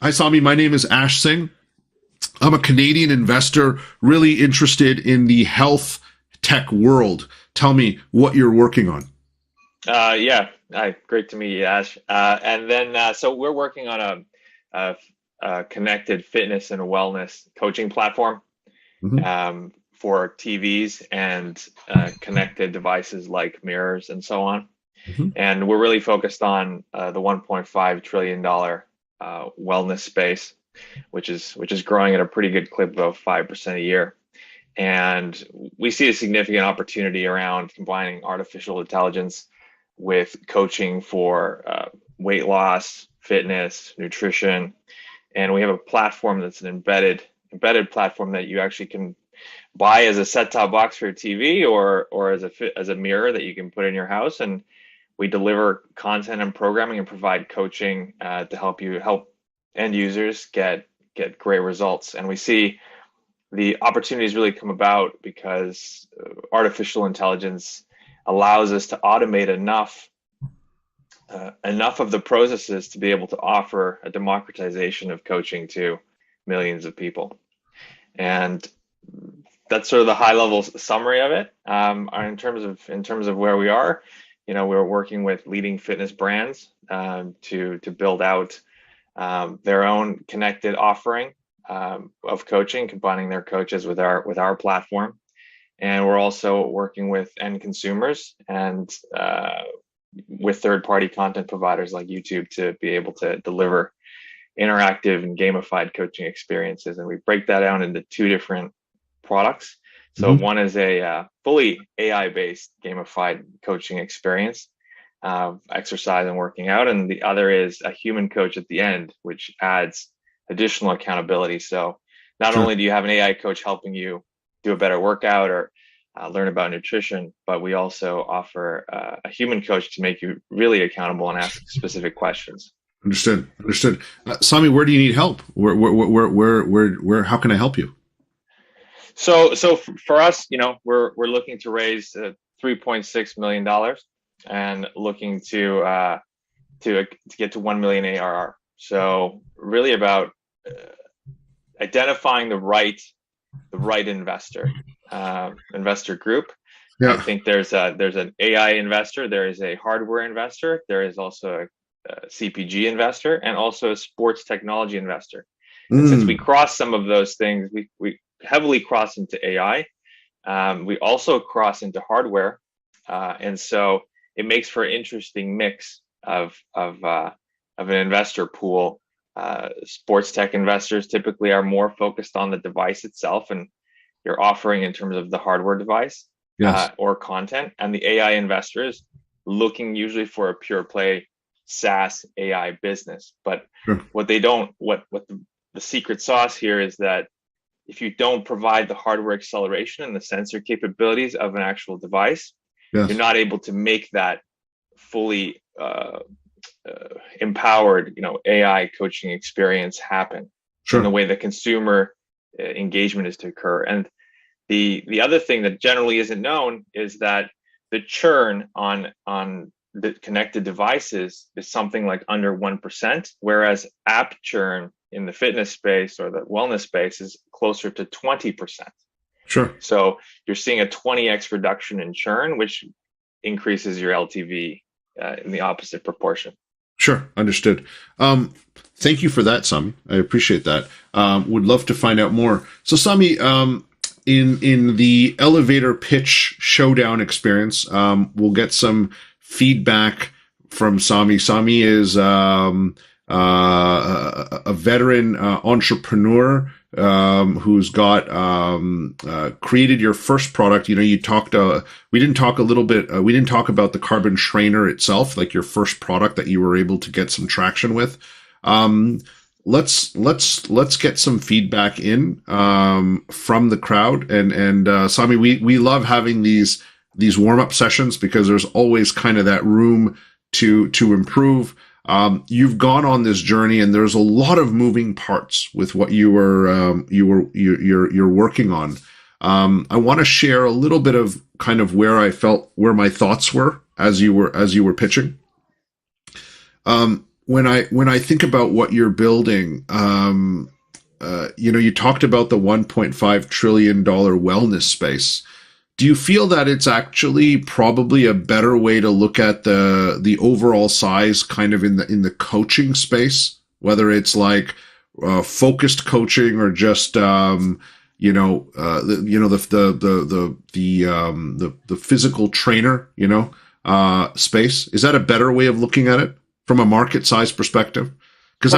Hi, Sami. My name is Ash Singh. I'm a Canadian investor really interested in the health tech world. Tell me what you're working on. Yeah, hi, great to meet you, Ash. So we're working on a connected fitness and wellness coaching platform Hmm. for TVs and connected devices like mirrors and so on. Hmm. And we're really focused on the $1.5 trillion wellness space, which is growing at a pretty good clip of 5% a year. And we see a significant opportunity around combining artificial intelligence with coaching for weight loss, fitness, nutrition, and we have a platform that's an embedded platform that you actually can buy as a set-top box for your TV or as a mirror that you can put in your house. And we deliver content and programming and provide coaching to help end users get great results. And we see the opportunities really come about because artificial intelligence allows us to automate enough of the processes to be able to offer a democratization of coaching to millions of people. And that's sort of the high level summary of it. In terms of where we are, we're working with leading fitness brands to build out their own connected offering of coaching, combining their coaches with our platform. And we're also working with end consumers and with third-party content providers like YouTube to be able to deliver interactive and gamified coaching experiences. And we break that down into two different products. So Hmm. one is a fully AI-based gamified coaching experience, exercise and working out, and the other is a human coach at the end, which adds additional accountability. So not Sure. only do you have an AI coach helping you do a better workout or learn about nutrition, but we also offer a human coach to make you really accountable and ask specific questions. Understood. Understood. Sami, where do you need help? Where, how can I help you? So for us, we're looking to raise $3.6 million and looking to get to 1 million ARR. So really about identifying the right investor group. I Yeah. think there's an AI investor, there is a hardware investor, there is also a CPG investor, and also a sports technology investor. And since we Mm. cross some of those things, we heavily cross into AI. We also cross into hardware, and so it makes for an interesting mix of an investor pool. Sports tech investors typically are more focused on the device itself and your offering in terms of the hardware device Yes. or content, and the AI investors looking usually for a pure play SaaS AI business. But Sure. what they don't, what the secret sauce here is that if you don't provide the hardware acceleration and the sensor capabilities of an actual device, you're Yes. not able to make that fully empowered, AI coaching experience happen in the Sure. way the consumer engagement is to occur. And the other thing that generally isn't known is that the churn on the connected devices is something like under 1%, whereas app churn in the fitness space or the wellness space is closer to 20%. Sure. So you're seeing a 20x reduction in churn, which increases your LTV in the opposite proportion. Sure. Understood. Thank you for that, Sami. I appreciate that. Would love to find out more. So, Sami, in the elevator pitch showdown experience, we'll get some feedback from Sami. Sami is a veteran entrepreneur who's got created your first product. You talked. We didn't talk a little bit. We didn't talk about the carbon trainer itself, like your first product that you were able to get some traction with. Let's get some feedback in from the crowd. And Sami, we love having these warm up sessions because there's always kind of that room to improve. You've gone on this journey, and there's a lot of moving parts with what you're working on. I want to share a little bit of kind of where my thoughts were as you were pitching. when I think about what you're building, you talked about the $1.5 trillion wellness space. Do you feel that it's actually probably a better way to look at the overall size, kind of in the coaching space, whether it's like focused coaching or just the physical trainer, space? Is that a better way of looking at it from a market size perspective? Because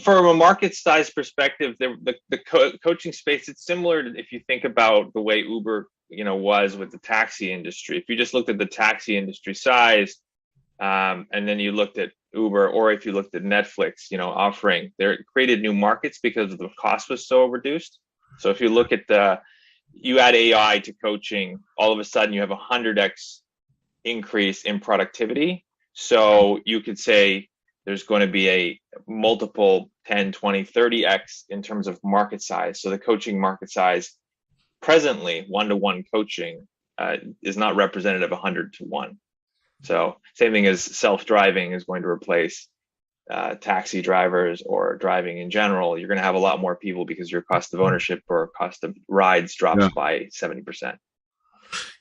from a market size perspective, the coaching space, it's similar to, if you think about the way Uber, was with the taxi industry. If you just looked at the taxi industry size, and then you looked at Uber, or if you looked at Netflix, offering, they created new markets because the cost was so reduced. So if you look at you add AI to coaching, all of a sudden you have 100x increase in productivity. So you could say there's going to be a multiple 10, 20, 30x in terms of market size. So the coaching market size presently, one-to-one coaching is not representative of 100-to-1. So same thing as self-driving is going to replace taxi drivers or driving in general. You're going to have a lot more people because your cost of ownership or cost of rides drops by 70%.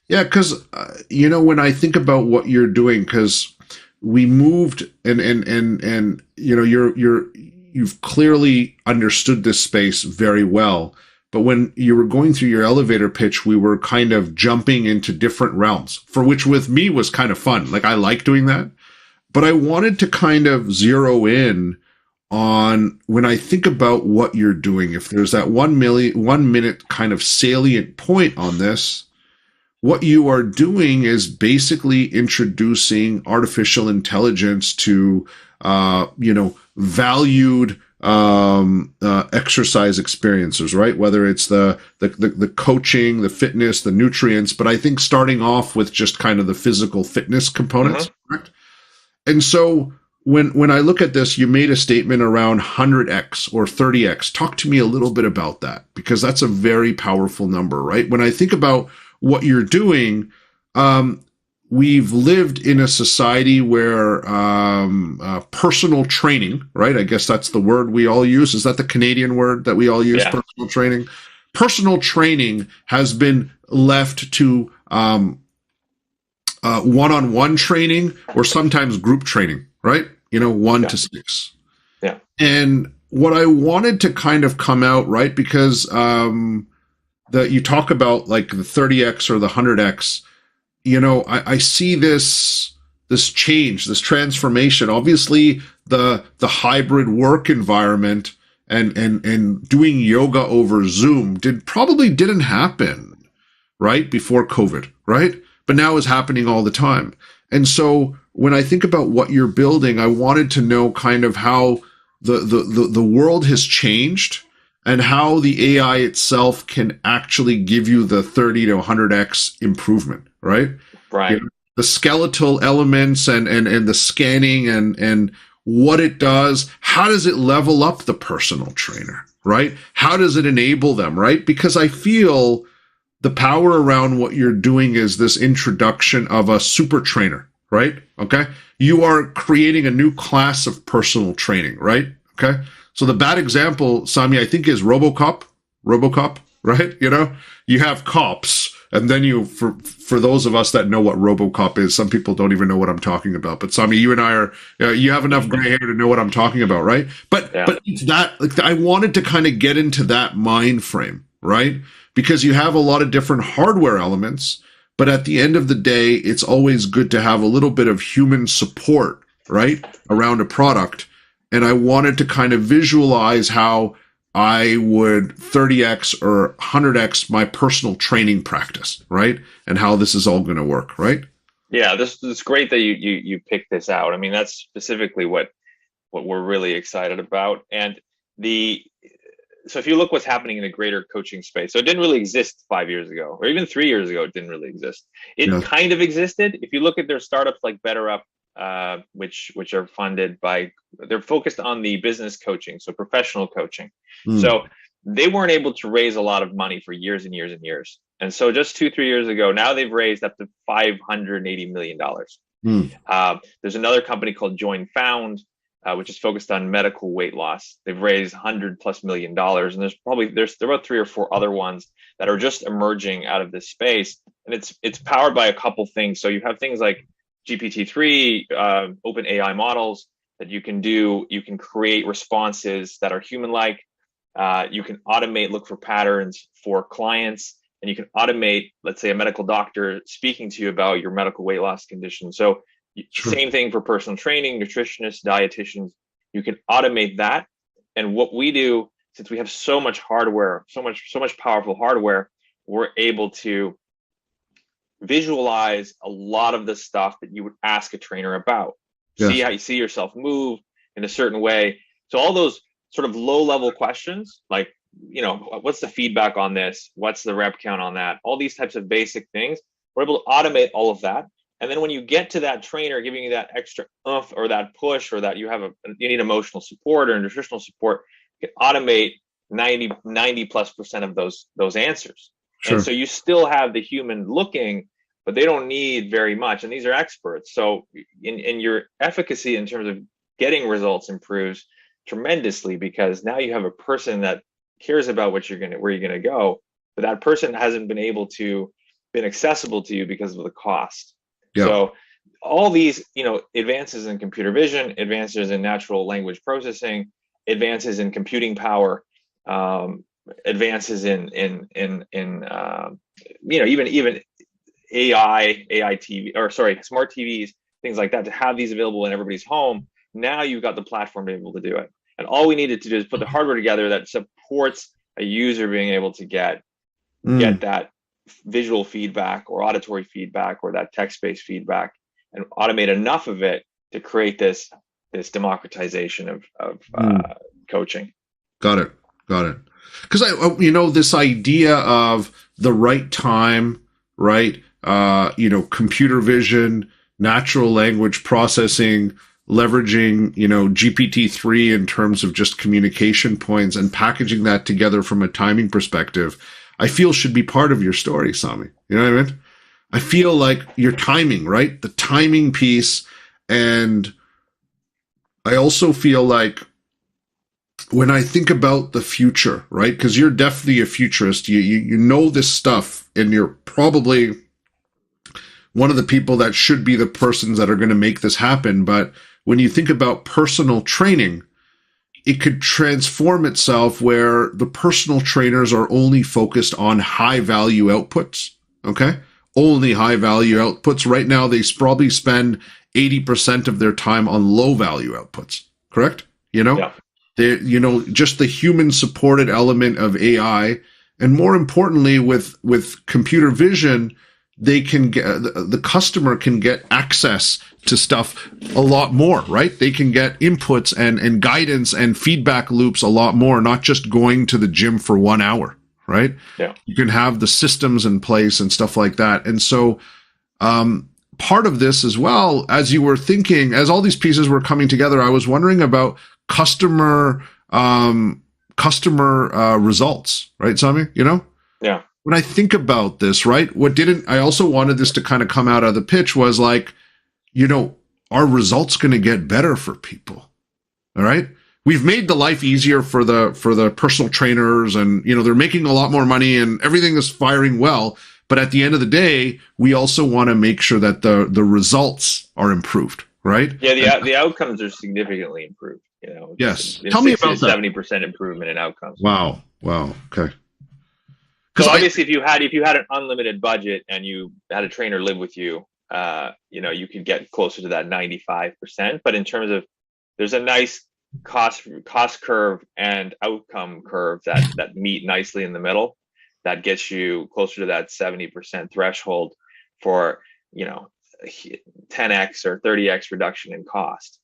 Yeah, because when I think about what you're doing, because we moved and you've clearly understood this space very well. But when you were going through your elevator pitch, we were kind of jumping into different realms, for which with me was kind of fun. Like, I like doing that. But I wanted to kind of zero in on, when I think about what you're doing, if there's that 1 minute kind of salient point on this, what you are doing is basically introducing artificial intelligence to, valued exercise experiences, right? Whether it's the coaching, the fitness, the nutrients, but I think starting off with just kind of the physical fitness components, correct? And so when I look at this, you made a statement around 100x or 30x. Talk to me a little bit about that, because that's a very powerful number, right? When I think about what you're doing, we've lived in a society where personal training, right? I guess that's the word we all use. Is that the Canadian word that we all use? Yeah. Personal training. Personal training has been left to one-on-one training, or sometimes group training, right? 1 to 6. Yeah. And what I wanted to kind of come out, right, because you talk about like the 30x or the 100x, I see this change, this transformation. Obviously, the hybrid work environment and doing yoga over Zoom probably didn't happen, right, before COVID, right? But now is happening all the time. And so when I think about what you're building, I wanted to know kind of how the world has changed, and how the AI itself can actually give you the 30 to 100x improvement, right? Right. The skeletal elements and the scanning and what it does. How does it level up the personal trainer, right? How does it enable them, right? Because I feel the power around what you're doing is this introduction of a super trainer, right? Okay. You are creating a new class of personal training, right? Okay. So the bad example, Sami, I think is RoboCop, right? You have cops, and then for those of us that know what RoboCop is, some people don't even know what I'm talking about. But Sami, you and I are, you have enough gray hair to know what I'm talking about, right? But it's that, like, I wanted to kind of get into that mind frame, right? Because you have a lot of different hardware elements, but at the end of the day, it's always good to have a little bit of human support, right, around a product. And I wanted to kind of visualize how I would 30x or 100x my personal training practice, right? And how this is all going to work, right? Yeah, this is great that you picked this out. I mean, that's specifically what we're really excited about. And so if you look what's happening in the greater coaching space, so it didn't really exist 5 years ago, or even 3 years ago, it didn't really exist. It kind of existed. If you look at their startups like BetterUp, which are funded by, they're focused on the business coaching, so professional coaching. So they weren't able to raise a lot of money for years and years and years. And so just 2-3 years ago, now they've raised up to $580 million. There's another company called Join Found. which is focused on medical weight loss. They've raised $100+ million, and there are about 3 or 4 other ones that are just emerging out of this space, and it's powered by a couple things. So you have things like GPT-3, open AI models that you can do. You can create responses that are human-like. You can automate, look for patterns for clients, and you can automate, let's say, a medical doctor speaking to you about your medical weight loss condition. So Sure. same thing for personal training, nutritionists, dietitians. You can automate that. And what we do, since we have so much hardware, so much powerful hardware, we're able to visualize a lot of the stuff that you would ask a trainer about. Yes. See how you see yourself move in a certain way. So all those sort of low-level questions, like, what's the feedback on this? What's the rep count on that? All these types of basic things, we're able to automate all of that. And then when you get to that trainer giving you that extra oomph or that push, or that you need emotional support or nutritional support, you can automate 90+% of those answers. Sure. And so you still have the human looking, but they don't need very much. And these are experts. So in your efficacy in terms of getting results improves tremendously, because now you have a person that cares about where you're gonna go, but that person hasn't been accessible to you because of the cost. Yeah. So all these, advances in computer vision, advances in natural language processing, advances in computing power, advances in even AI TV, or sorry, smart TVs, things like that, to have these available in everybody's home. Now you've got the platform to be able to do it. And all we needed to do is put the hardware together that supports a user being able to get that visual feedback or auditory feedback or that text-based feedback, and automate enough of it to create this democratization of coaching. Got it. Because this idea of the right time, right? Computer vision, natural language processing, leveraging, GPT-3 in terms of just communication points, and packaging that together from a timing perspective, I feel should be part of your story, Sami. You know what I mean? I feel like your timing, right? The timing piece. And I also feel like when I think about the future, right? Because you're definitely a futurist. You know this stuff, and you're probably one of the people that should be the persons that are going to make this happen. But when you think about personal training, it could transform itself where the personal trainers are only focused on high value outputs. Okay. Only high value outputs. Right now, they probably spend 80% of their time on low value outputs. Correct? Yeah. Just the human supported element of AI. And more importantly, with computer vision, they can get, the customer can get access to stuff a lot more, right? They can get inputs and guidance and feedback loops a lot more, not just going to the gym for 1 hour, right? Yeah. You can have the systems in place and stuff like that. And so, part of this as well, as you were thinking, as all these pieces were coming together, I was wondering about customer results, right, Sami? Yeah. When I think about this, right, I also wanted this to kind of come out of the pitch was like, are results going to get better for people? All right. We've made the life easier for the personal trainers, and, they're making a lot more money and everything is firing well. But at the end of the day, we also want to make sure that the results are improved, right? Yeah. The outcomes are significantly improved. Yes. Tell me about that. 70% improvement in outcomes. Wow. Okay. So obviously, if you had an unlimited budget and you had a trainer live with you, you could get closer to that 95%. But in terms of, there's a nice cost curve and outcome curve that meet nicely in the middle, that gets you closer to that 70% threshold for 10x or 30x reduction in cost.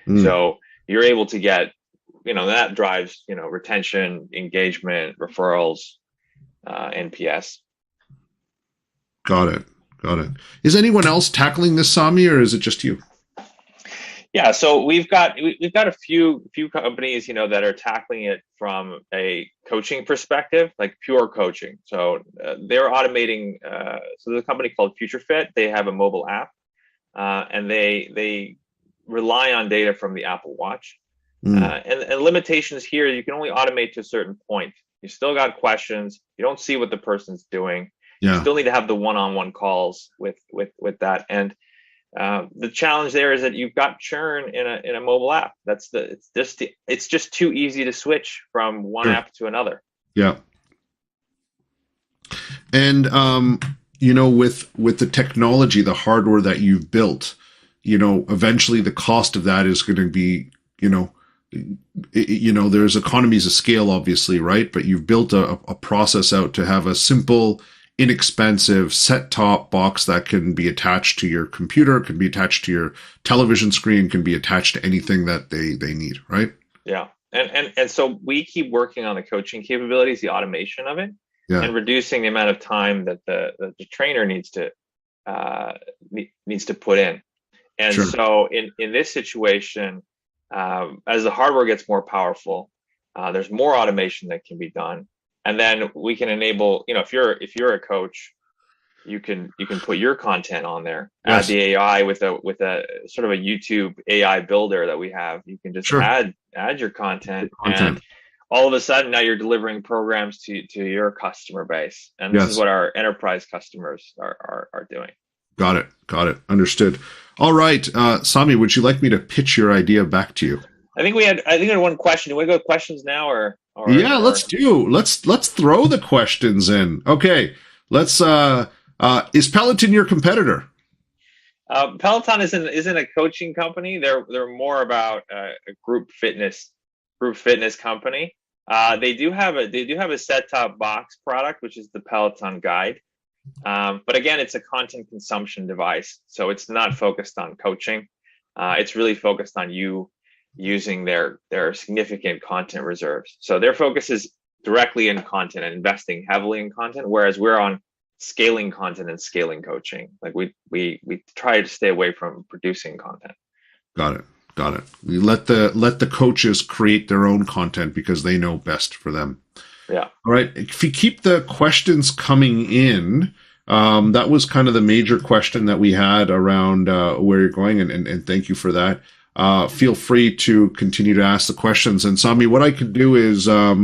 So you're able to get, that drives retention, engagement, referrals, NPS. Got it. Is anyone else tackling this, Sami, or is it just you? Yeah, so we've got a few companies, that are tackling it from a coaching perspective, like pure coaching. So they're automating. So there's a company called FutureFit. They have a mobile app, and they rely on data from the Apple Watch. Mm. And limitations here, you can only automate to a certain point. You still got questions. You don't see what the person's doing. You still need to have the one-on-one calls with that. And the challenge there is that you've got churn in a mobile app. It's just too easy to switch from one app to another. Yeah. And with the technology, the hardware that you've built, eventually the cost of that is going to be, there's economies of scale, obviously, right? But you've built a process out to have a simple, inexpensive set-top box that can be attached to your computer, can be attached to your television screen, can be attached to anything that they need, right? Yeah. And so we keep working on the coaching capabilities, the automation of it, and reducing the amount of time that the trainer needs to put in. And so in this situation, as the hardware gets more powerful, there's more automation that can be done. And then we can enable, if you're a coach, you can put your content on there, add the AI with a sort of a YouTube AI builder that we have. You can just add your content, and all of a sudden now you're delivering programs to your customer base. And this is what our enterprise customers are doing. Got it. Understood. All right. Sami, would you like me to pitch your idea back to you? I think we had one question. Do we go with questions now or let's throw the questions in. Okay. Let's is Peloton your competitor? Peloton isn't a coaching company. They're more about a group fitness company. They do have a set-top box product, which is the Peloton Guide. But again, it's a content consumption device, so it's not focused on coaching. It's really focused on you using their significant content reserves. So their focus is directly in content and investing heavily in content, whereas we're on scaling content and scaling coaching. Like we try to stay away from producing content. Got it. We let the coaches create their own content because they know best for them. Yeah. All right. If you keep the questions coming in, that was kind of the major question that we had around where you're going, and thank you for that. Feel free to continue to ask the questions. And Sami, what I can do is I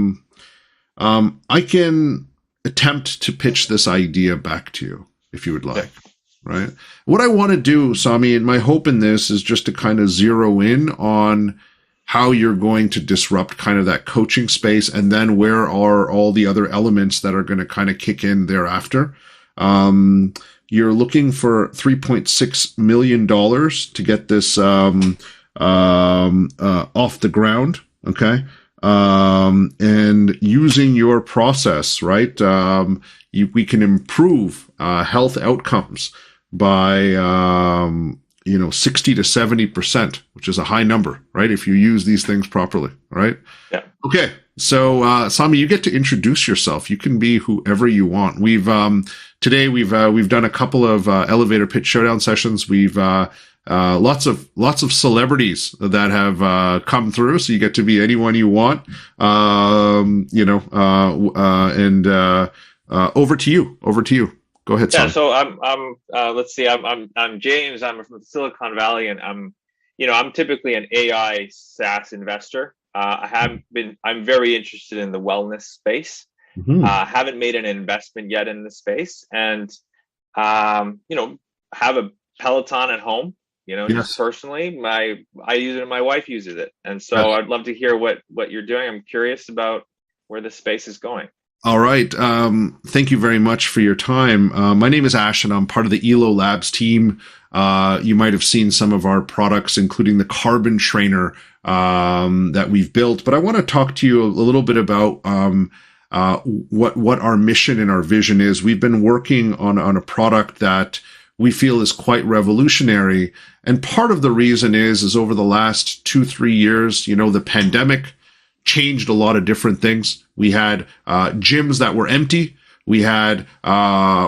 can attempt to pitch this idea back to you if you would like. Right. What I want to do, Sami, and my hope in this is just to kind of zero in on how you're going to disrupt kind of that coaching space, and then where are all the other elements that are going to kind of kick in thereafter. You're looking for $3.6 million to get this off the ground. Okay. And using your process, right? We can improve health outcomes by 60 to 70%, which is a high number, right? If you use these things properly, right? Yeah. Okay. So, Sami, you get to introduce yourself. You can be whoever you want. Today we've done a couple of Elevator Pitch Showdown sessions. We've lots of celebrities that have come through, so you get to be anyone you want. Over to you. Go ahead, Sami. Yeah, so let's see. I'm James. I'm from Silicon Valley, and I'm typically an AI SaaS investor. I'm very interested in the wellness space. Mm-hmm. Haven't made an investment yet in the space, and have a Peloton at home. Just personally, I use it and my wife uses it, and so I'd love to hear what you're doing. I'm curious about where the space is going. All right. Thank you very much for your time. My name is Ash, and I'm part of the Elo Labs team. You might have seen some of our products, including the Carbon Trainer that we've built. But I want to talk to you a little bit about what our mission and our vision is. We've been working on a product that we feel is quite revolutionary. And part of the reason is over the last 2-3 years, the pandemic changed a lot of different things. We had gyms that were empty. We had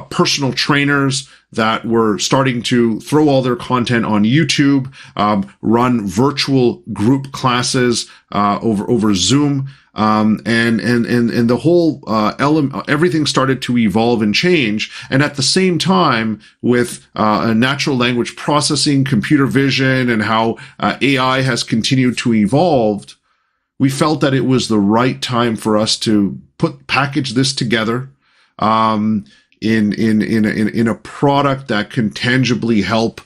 personal trainers that were starting to throw all their content on YouTube, run virtual group classes over Zoom. And the whole element, everything started to evolve and change. And at the same time, with natural language processing, computer vision, and how AI has continued to evolve, we felt that it was the right time for us to package this together in a product that can tangibly help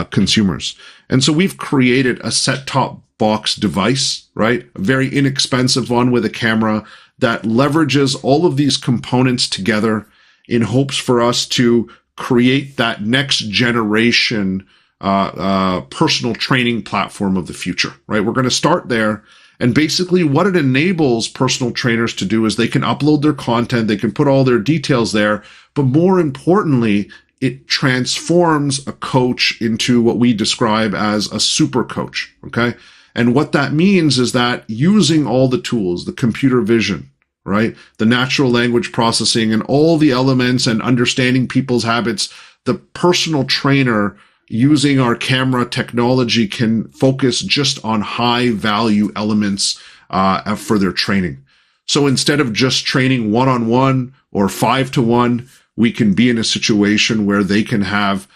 consumers. And so we've created a set-top box device, right? A very inexpensive one with a camera that leverages all of these components together in hopes for us to create that next generation personal training platform of the future, right? We're going to start there. And basically what it enables personal trainers to do is they can upload their content, they can put all their details there, but more importantly, it transforms a coach into what we describe as a super coach, okay? And what that means is that using all the tools, the computer vision, right, the natural language processing and all the elements and understanding people's habits, the personal trainer using our camera technology can focus just on high value elements for their training. So instead of just training one-on-one or 5-to-1, we can be in a situation where they can have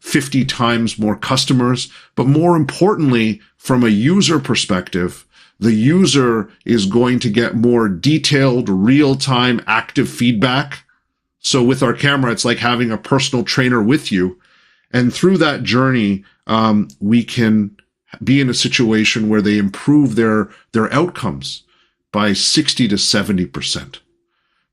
50 times more customers. But more importantly, from a user perspective, the user is going to get more detailed, real-time, active feedback. So with our camera, it's like having a personal trainer with you. And through that journey, we can be in a situation where they improve their outcomes by 60 to 70%.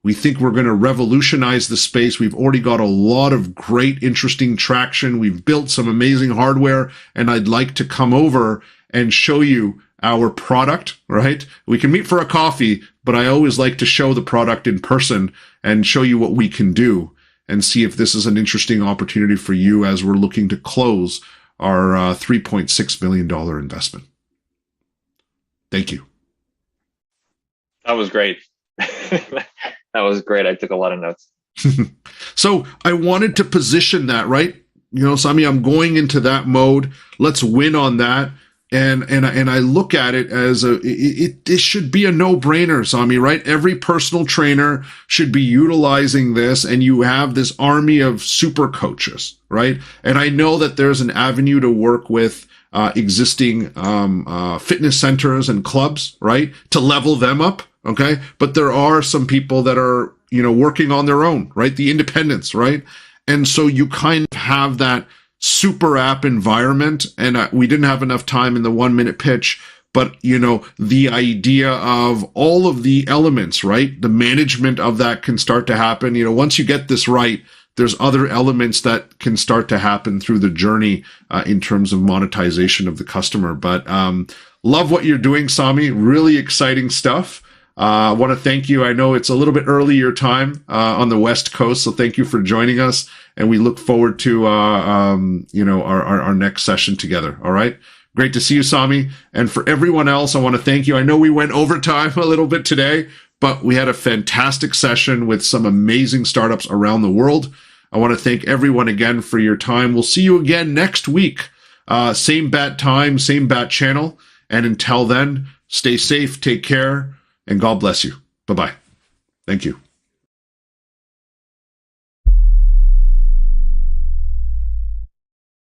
We think we're going to revolutionize the space. We've already got a lot of great, interesting traction. We've built some amazing hardware, and I'd like to come over and show you our product, right? We can meet for a coffee, but I always like to show the product in person and show you what we can do and see if this is an interesting opportunity for you as we're looking to close our $3.6 million investment. Thank you. That was great. That was great. I took a lot of notes. So I wanted to position that, right? Sami, I'm going into that mode. Let's win on that. And I look at it as it should be a no-brainer, Sami, right? Every personal trainer should be utilizing this, and you have this army of super coaches, right? And I know that there's an avenue to work with existing fitness centers and clubs, right? To level them up, okay? But there are some people that are, working on their own, right? The independents, right? And so you kind of have that super app environment, and we didn't have enough time in the 1-minute pitch, but the idea of all of the elements, right? The management of that can start to happen. Once you get this right, there's other elements that can start to happen through the journey in terms of monetization of the customer. But love what you're doing, Sami. Really exciting stuff. I want to thank you. I know it's a little bit early your time on the West Coast, so thank you for joining us. And we look forward to our next session together. All right. Great to see you, Sami. And for everyone else, I want to thank you. I know we went overtime a little bit today, but we had a fantastic session with some amazing startups around the world. I want to thank everyone again for your time. We'll see you again next week. Same bat time, same bat channel. And until then, stay safe, take care, and God bless you. Bye-bye. Thank you.